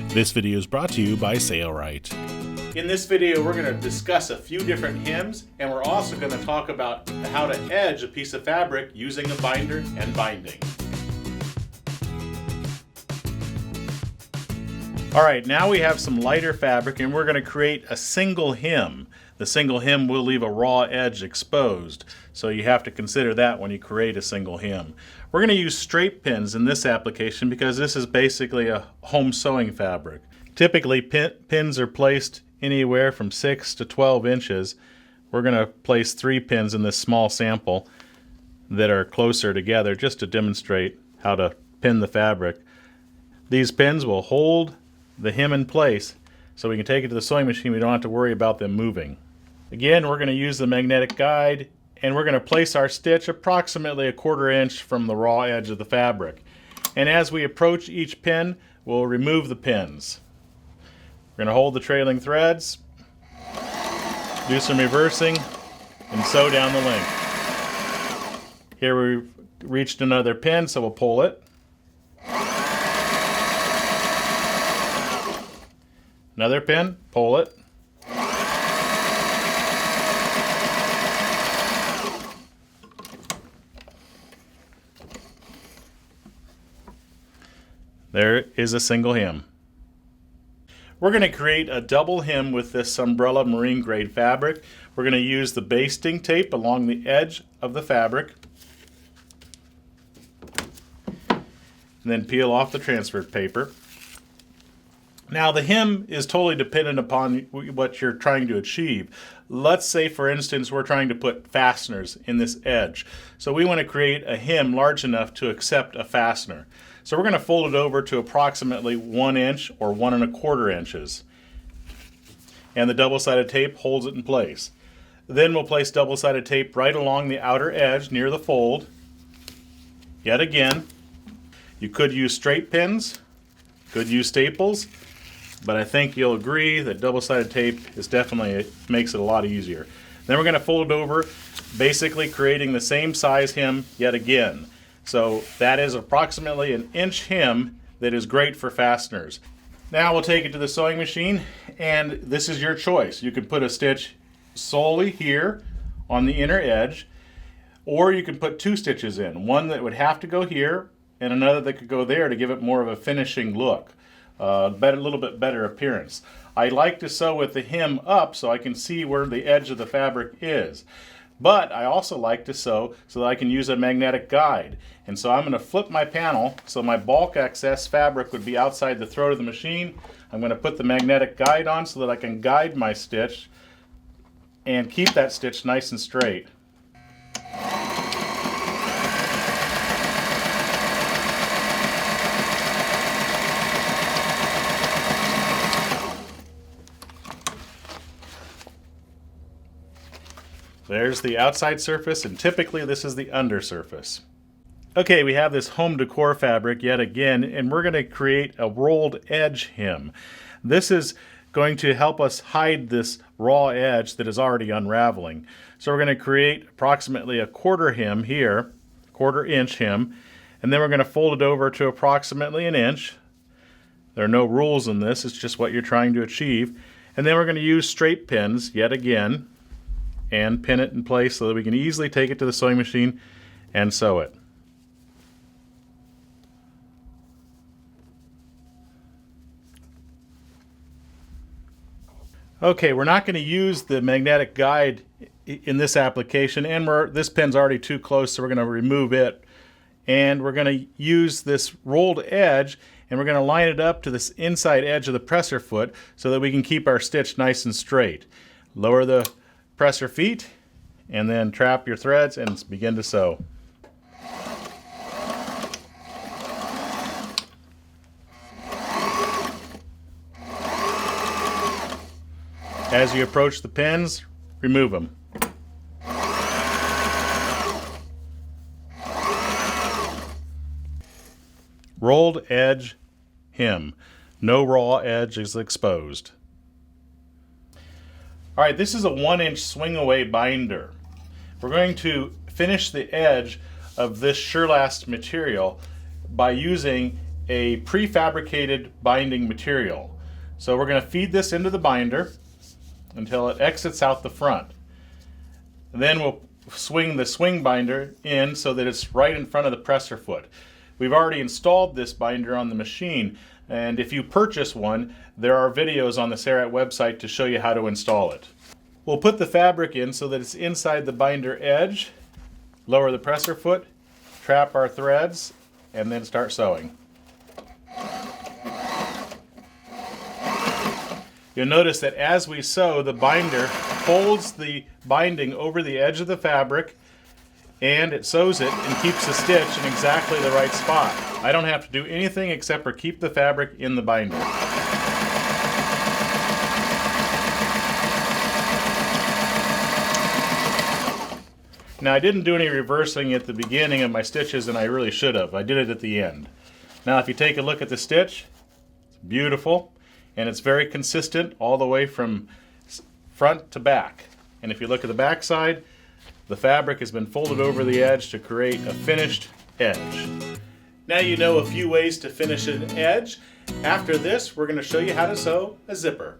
This video is brought to you by Sailrite. In this video, we're going to discuss a few different hems, and we're also going to talk about how to edge a piece of fabric using a binder and binding. Alright, now we have some lighter fabric and we're going to create a single hem. The single hem will leave a raw edge exposed, so you have to consider that when you create a single hem. We're going to use straight pins in this application because this is basically a home sewing fabric. Typically pins are placed anywhere from 6 to 12 inches. We're going to place 3 pins in this small sample that are closer together just to demonstrate how to pin the fabric. These pins will hold the hem in place so we can take it to the sewing machine. We don't have to worry about them moving. Again, we're going to use the magnetic guide and we're going to place our stitch approximately 1/4 inch from the raw edge of the fabric. And as we approach each pin, we'll remove the pins. We're going to hold the trailing threads, do some reversing, and sew down the length. Here we've reached another pin, so we'll pull it. Another pin, pull it. There is a single hem. We're going to create a double hem with this umbrella marine grade fabric. We're going to use the basting tape along the edge of the fabric. And then peel off the transfer paper. Now the hem is totally dependent upon what you're trying to achieve. Let's say, for instance, we're trying to put fasteners in this edge. So we want to create a hem large enough to accept a fastener. So we're going to fold it over to approximately 1 inch or 1 1/4 inches. And the double-sided tape holds it in place. Then we'll place double-sided tape right along the outer edge near the fold. Yet again, you could use straight pins, could use staples, but I think you'll agree that double-sided tape is definitely makes it a lot easier. Then we're going to fold it over, basically creating the same size hem yet again. So that is approximately 1 inch hem that is great for fasteners. Now we'll take it to the sewing machine, and this is your choice. You can put a stitch solely here on the inner edge, or you can put 2 stitches in. One that would have to go here, and another that could go there to give it more of a finishing look. A little bit better appearance. I like to sew with the hem up so I can see where the edge of the fabric is. But I also like to sew so that I can use a magnetic guide. And so I'm going to flip my panel so my bulk excess fabric would be outside the throat of the machine. I'm going to put the magnetic guide on so that I can guide my stitch and keep that stitch nice and straight. There's the outside surface, and typically this is the undersurface. Okay, we have this home decor fabric yet again, and we're going to create a rolled edge hem. This is going to help us hide this raw edge that is already unraveling. So we're going to create approximately 1/4 hem here, 1/4 inch hem, and then we're going to fold it over to approximately 1 inch. There are no rules in this, it's just what you're trying to achieve. And then we're going to use straight pins yet again and pin it in place so that we can easily take it to the sewing machine and sew it. Okay, we're not going to use the magnetic guide in this application, and this pin's already too close, so we're going to remove it. And we're going to use this rolled edge, and we're going to line it up to this inside edge of the presser foot so that we can keep our stitch nice and straight. Lower the presser feet, and then trap your threads and begin to sew. As you approach the pins, remove them. Rolled edge hem. No raw edge is exposed. Alright, this is a 1 inch swing away binder. We're going to finish the edge of this Surelast material by using a prefabricated binding material. So we're going to feed this into the binder until it exits out the front. And then we'll swing the swing binder in so that it's right in front of the presser foot. We've already installed this binder on the machine, and if you purchase one, there are videos on the Sailrite website to show you how to install it. We'll put the fabric in so that it's inside the binder edge, lower the presser foot, trap our threads, and then start sewing. You'll notice that as we sew, the binder holds the binding over the edge of the fabric, and it sews it and keeps the stitch in exactly the right spot. I don't have to do anything except for keep the fabric in the binder. Now, I didn't do any reversing at the beginning of my stitches, and I really should have. I did it at the end. Now, if you take a look at the stitch, it's beautiful, and it's very consistent all the way from front to back. And if you look at the back side, the fabric has been folded over the edge to create a finished edge. Now you know a few ways to finish an edge. After this, we're going to show you how to sew a zipper.